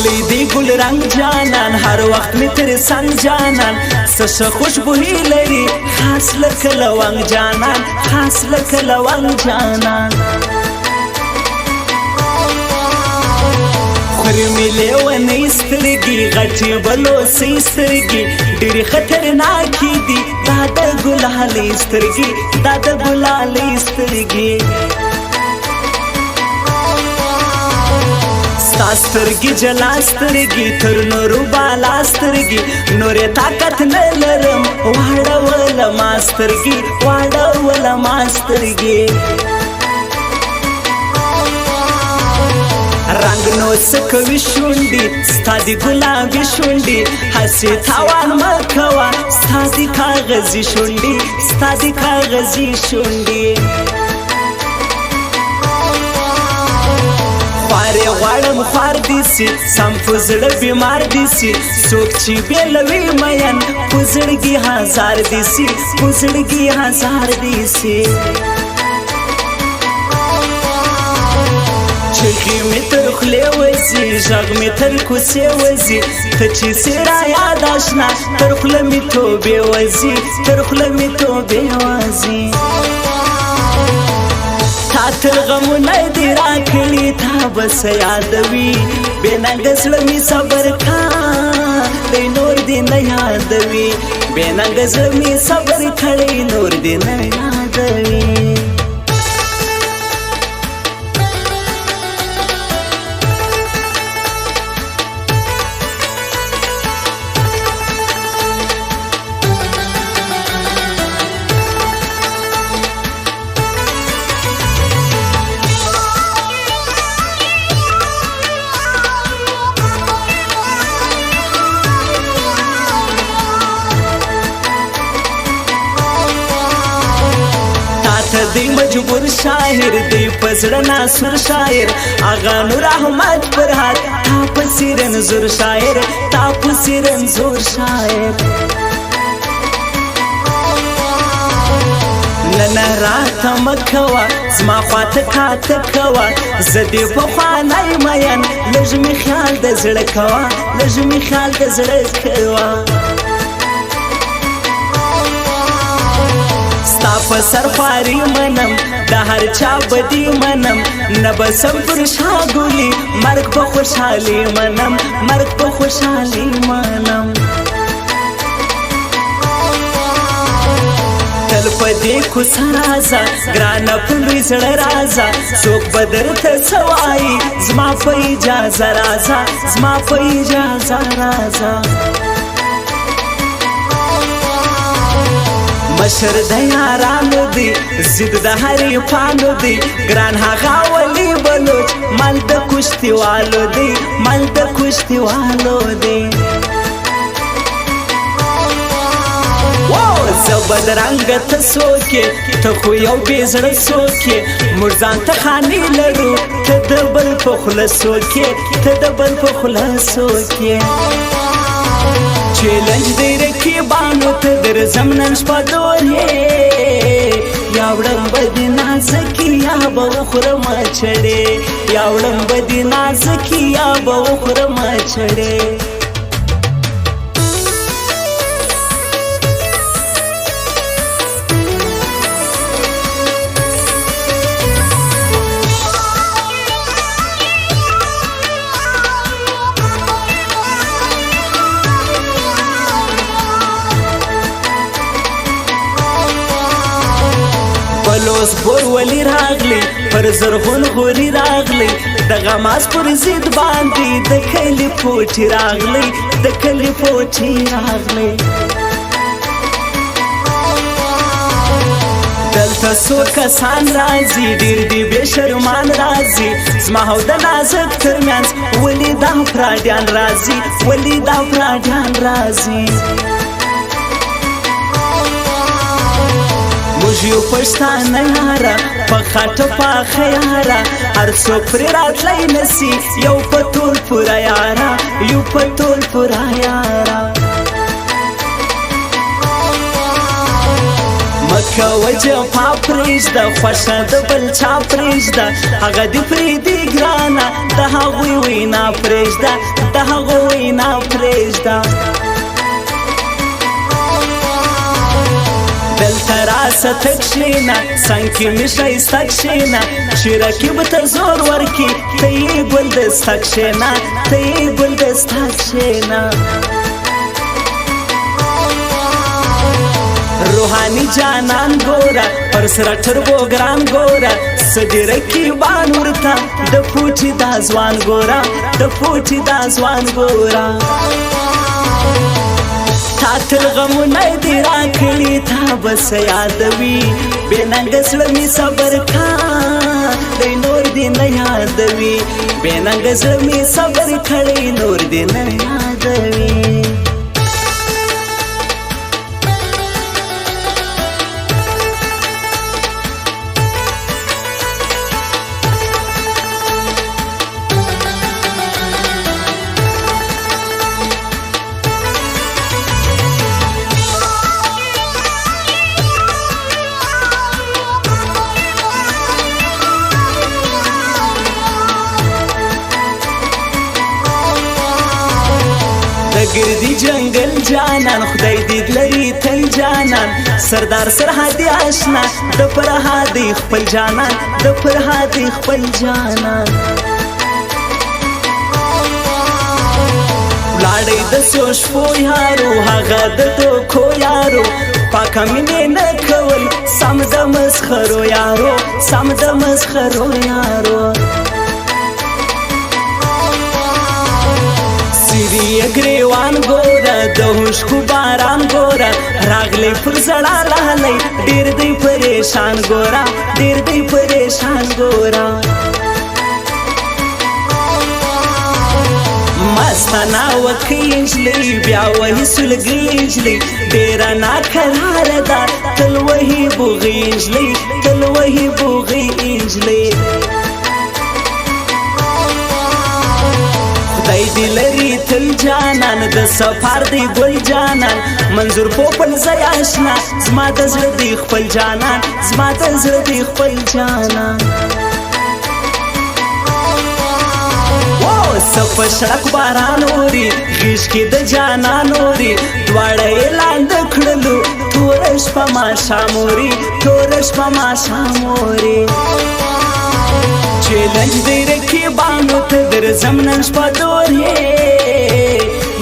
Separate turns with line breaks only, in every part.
ښکلی دی ګل رنګ جانان هر وخت مې تر څنګ جانان څه ښه خوشبويي لري خاص لکه لونګ جانان خاص لکه لونګ جانان خوري مې لیونۍ سترګې غټې بلوسۍ سترګې ډېرې خطرناکې دي دا د ګلالۍ سترګې دا د ګلالۍ سترګې ستا سترګې جلا سترګې تر نورو بالا سترګې نورې طاقت نه لرم واړوله ما سترګې واړوله ما سترګې رنگ نو سکوي شونډې ستا د ګلابي شونډې هسې تاوان مه کوه ستا د کاغذي شونډې ستا د کاغذي شونډې خوارې غواړم خوار دي سي سم په زړه بیمار دي سي څوک چې بېلوي مین په زړګي هزار دي سي په زړګي هزار دي سي چغې مې تر خولې وځي غږ مې تر کوڅې وځي ته چې سې رایاد اشنا تر خوله مې توبې وځي تر خوله مې توبې وځي تا تر غمونه دې راکړي تا به څه یادوي بې ننګه زړه مې صبر کا دی نور دې نه یادوي بې ننګه زړه مې صبر کړی نور دې نه یادوي دی مجبور شاعر دی پزړه ناسور شاعر اغا نور احمد فرحات تا پسې رنځور شاعر تا پسې رنځور شاعر نن راته مکوه زما خواته کاته کوه زه دې پخوانی مین لږ مې خیال د زړه کوه لږ مې خیال د زړه کوه ستا په سر خواري منم د هر چا بدي منم نه به سم پر شا ګولي مرګ په خوشحالي منم مرګ په خوشحالي منم تل په دې کوڅه راځه ګرانه په لوی زړه راځه څوک به درته څه وایي زما په اجازه راځه زما په اجازه راځه مشر د یارانو دی ضد د هرې پانو دی ګران هغه ولی بلوچ مل د کشتیوالو دی مل د کشتیوالو دی زه بدرنګه ته څوک یې ته خو یو بې زړه څوک یې موږ ځان ته خاني لرو ته د بل په خوله څوک یې ته د بل په خوله څوک یې چیلنج دی رقیبانو ته درځم نن شپه دورې یا وړم به دې نازکي یا به وخورم چړې یا وړم به دې نازکي یا به وخورم چړې بلوس بور ولی راغلی پر زرغون غوری راغلی د غماز پر زید باندې د کلی پوټی راغلی د کلی پوټی راغلی دلته څو کسان راځي ډېر دي بې شرمان راځي زما او د نازک ترمنځ ولې دا پراډیان راځي ولې دا پراډیان راځي موږ یو پښتانه یاره په خټه پاخه یاره هر څوک پرې راتلی نسي یو په ټول پوره یاره یو په ټول پوره یاره ورکوه جفا پرېږده خوښه د بل چا پرېږده هغه دې پرېږدي ګرانه د هغوی وینا پرېږده د هغو وینا پرېږده دلته راسه ته کښېنه څنګ کې مې ښایسته کښېنه چې رقیب ته زور ورکړي ته یې ګل دسته کښېنه ته یې ګل دسته کښېنه روحانی جانان ګوره پر سره ټربوګران ګوره سدي رقیبان ورته د پوټي دا ځوان ګوره د پوټي دا ځوان ګوره تا تل غمونه دې راکړي تا بس یادوي بې ننګه زړه مې صبر کا دی نور دې نه یادوي بې ننګه زړه مې صبر کړی نور دې نه یادوي ګردی جنگل جانان خدای دې لري تل جانان سردار سرحدي آشنا د فرهادي خپل جانان د فرهادي خپل جانان لاړې د سوشپو یارو هغه د دوکو یارو پاکه مینې نه کول سم د مسخرو یارو سم د مسخرو یارو سیری ګریوان ګوره د هوښکو باران ګوره راغلی پر زړه لالی ډېر دی پریشان ګوره ډېر دی پریشان ګوره مستانه وکړي نجلۍ بیا وهي سلګۍ نجلۍ ډېره ناکراره ده تل وهي بوغي نجلۍ تل وهي بوغي نجلۍ خدای دې لري تل جانان د سفر دی ګل جانان منظور پوپل ځای آشنا زما د زړه دی خپل جانان زما د زړه دی خپل جانان په سړک باران اوري غیږ کې د جانان اوري دواړه یې لاندې کړلو توره شپه ماښام اوري توره شپه ماښام اوري چیلنج دی رقیبانو ته درځم نن شپه دورې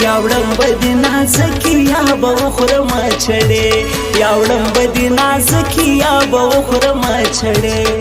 یا وړم به دې نازکي یا به وخورم چړې یا وړم به دې نازکي یا به وخورم چړې